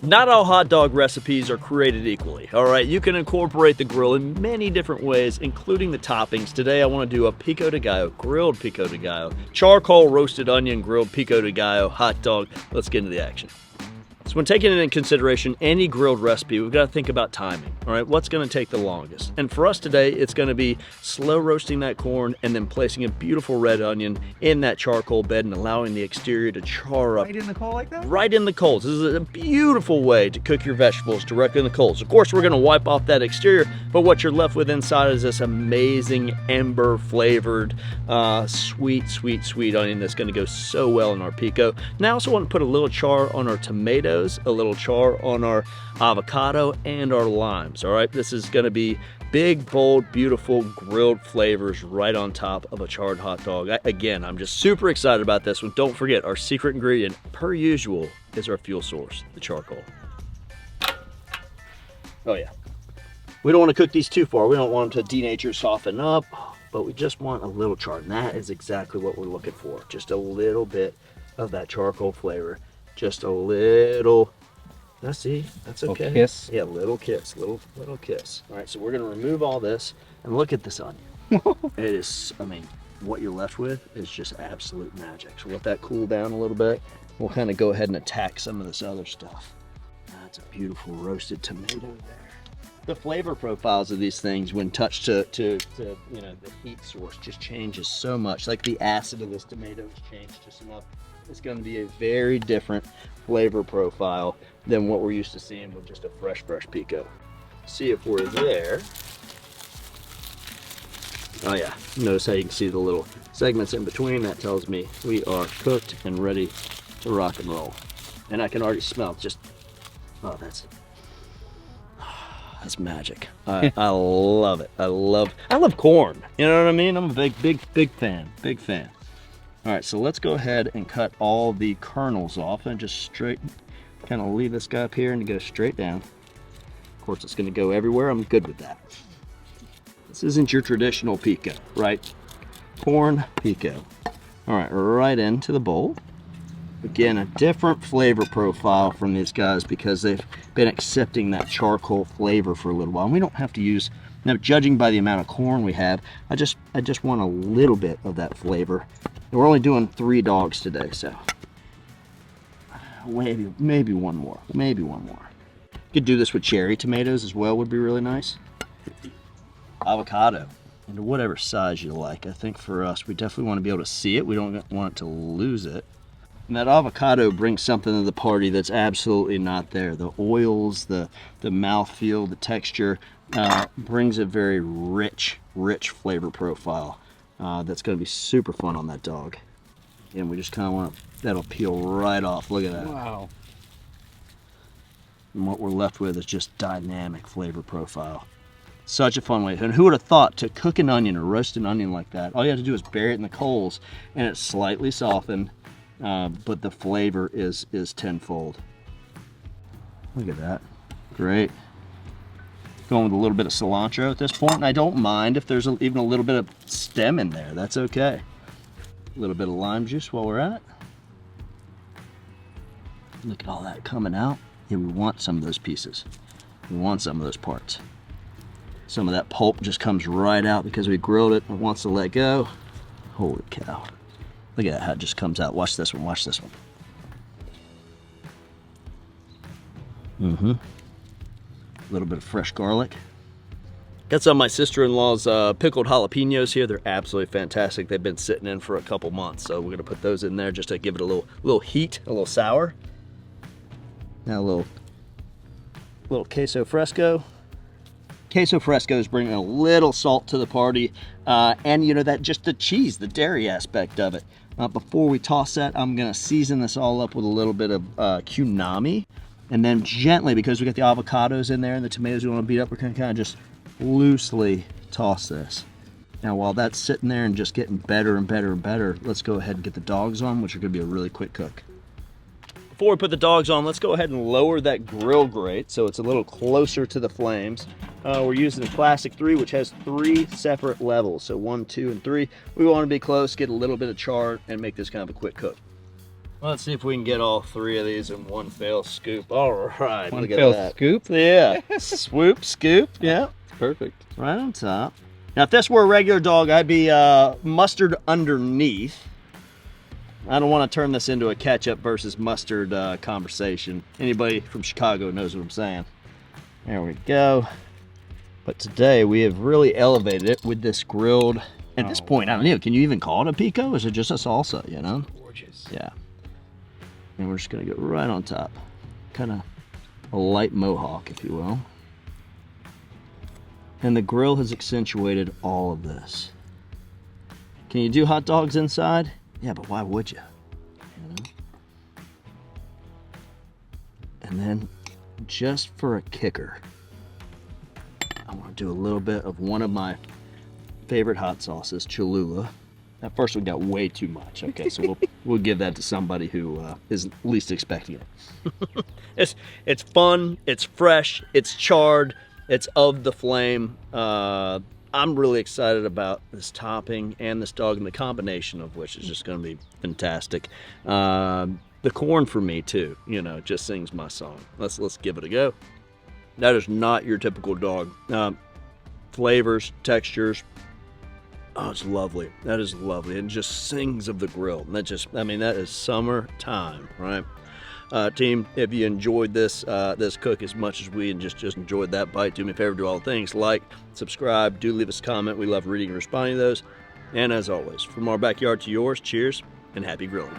Not all hot dog recipes are created equally, all right? You can incorporate the grill in many different ways, including the toppings. Today I want to do a pico de gallo, grilled pico de gallo, charcoal roasted onion grilled pico de gallo hot dog. Let's get into the action. So when taking into consideration any grilled recipe, we've got to think about timing, all right? What's going to take the longest? And for us today, it's going to be slow roasting that corn and then placing a beautiful red onion in that charcoal bed and allowing the exterior to char up. Right in the coal like that? Right in the coals. This is a beautiful way to cook your vegetables directly in the coals. Of course, we're going to wipe off that exterior, but what you're left with inside is this amazing ember flavored, sweet, sweet, sweet onion that's going to go so well in our pico. Now I also want to put a little char on our tomatoes, a little char on our avocado and our limes. All right, this is going to be big, bold, beautiful grilled flavors right on top of a charred hot dog. Again, I'm just super excited about this one. Don't forget, our secret ingredient, per usual, is our fuel source, the charcoal. Oh yeah, we don't want to cook these too far. We don't want them to denature, soften up, but we just want a little char, and that is exactly what we're looking for. Just a little bit of that charcoal flavor. Just a little, see, that's okay. Little kiss. Yeah, little kiss, little kiss. All right, so we're gonna remove all this and look at this onion. It is, I mean, what you're left with is just absolute magic. So let that cool down a little bit. We'll kind of go ahead and attack some of this other stuff. That's a beautiful roasted tomato there. The flavor profiles of these things when touched to you know, the heat source just changes so much. Like the acid of this tomato has changed just enough. It's going to be a very different flavor profile than what we're used to seeing with just a fresh pico. See if we're there. Oh yeah, notice how you can see the little segments in between. That tells me we are cooked and ready to rock and roll. And I can already smell just, oh, that's magic. I love it. I love corn. You know what I mean? I'm a big fan. All right, so let's go ahead and cut all the kernels off and just straight, kind of leave this guy up here and go straight down. Of course, it's gonna go everywhere. I'm good with that. This isn't your traditional pico, right? Corn pico. All right, right into the bowl. Again, a different flavor profile from these guys because they've been accepting that charcoal flavor for a little while. And we don't have to use, now judging by the amount of corn we have, I just want a little bit of that flavor. And we're only doing 3 dogs today, so maybe one more, Could do this with cherry tomatoes as well, would be really nice. Avocado, into whatever size you like. I think for us, we definitely want to be able to see it. We don't want it to lose it. And that avocado brings something to the party that's absolutely not there. The oils, the mouthfeel, the texture, brings a very rich flavor profile. That's going to be super fun on that dog. And we just kind of want to, that'll peel right off. Look at that. Wow. And what we're left with is just dynamic flavor profile. Such a fun way. And who would have thought to cook an onion or roast an onion like that? All you have to do is bury it in the coals and it's slightly softened, but the flavor is tenfold. Look at that. Great. Going with a little bit of cilantro at this point, and I don't mind if there's even a little bit of stem in there. That's okay. A little bit of lime juice while we're at it. Look at all that coming out. Yeah, we want some of those pieces. We want some of those parts. Some of that pulp just comes right out because we grilled it and it wants to let go. Holy cow. Look at that, how it just comes out. Watch this one, watch this one. A little bit of fresh garlic. Got some of my sister-in-law's pickled jalapenos here. They're absolutely fantastic. They've been sitting in for a couple months, so we're gonna put those in there just to give it a little heat, a little sour. Now a little queso fresco. Queso fresco is bringing a little salt to the party, and you know, that just the cheese, the dairy aspect of it. Before we toss that, I'm gonna season this all up with a little bit of kunami, and then gently, because we got the avocados in there and the tomatoes we want to beat up, we're gonna kind of just loosely toss this. Now while that's sitting there and just getting better and better and better, let's go ahead and get the dogs on, which are gonna be a really quick cook. Before we put the dogs on, let's go ahead and lower that grill grate so it's a little closer to the flames. We're using the Classic 3, which has 3 separate levels. So 1, 2, and 3. We want to be close, get a little bit of char, and make this kind of a quick cook. Well, let's see if we can get all 3 of these in one fell scoop. All right, One look at fell that. scoop? Yeah, swoop, scoop, yeah. Perfect. Right on top. Now, if this were a regular dog, I'd be mustard underneath. I don't want to turn this into a ketchup versus mustard conversation. Anybody from Chicago knows what I'm saying. There we go. But today we have really elevated it with this grilled. At this point, I don't know, can you even call it a pico? Or is it just a salsa, you know? Gorgeous. Yeah. And we're just gonna go right on top. Kind of a light mohawk, if you will. And the grill has accentuated all of this. Can you do hot dogs inside? Yeah, but why would you? You know? And then, just for a kicker, I want to do a little bit of one of my favorite hot sauces, Cholula. At first we got way too much. Okay, so we'll give that to somebody who is least expecting it. It's fun, it's fresh, it's charred, it's of the flame. I'm really excited about this topping and this dog, and the combination of which is just going to be fantastic. The corn for me too, you know, just sings my song. Let's give it a go. That is not your typical dog. Flavors, textures. Oh, it's lovely. That is lovely. And just sings of the grill. And that just, I mean, that is summertime, right? Team, if you enjoyed this this cook as much as we and just enjoyed that bite, do me a favor, do all the things. Like, subscribe, do leave us a comment. We love reading and responding to those. And as always, from our backyard to yours, cheers and happy grilling.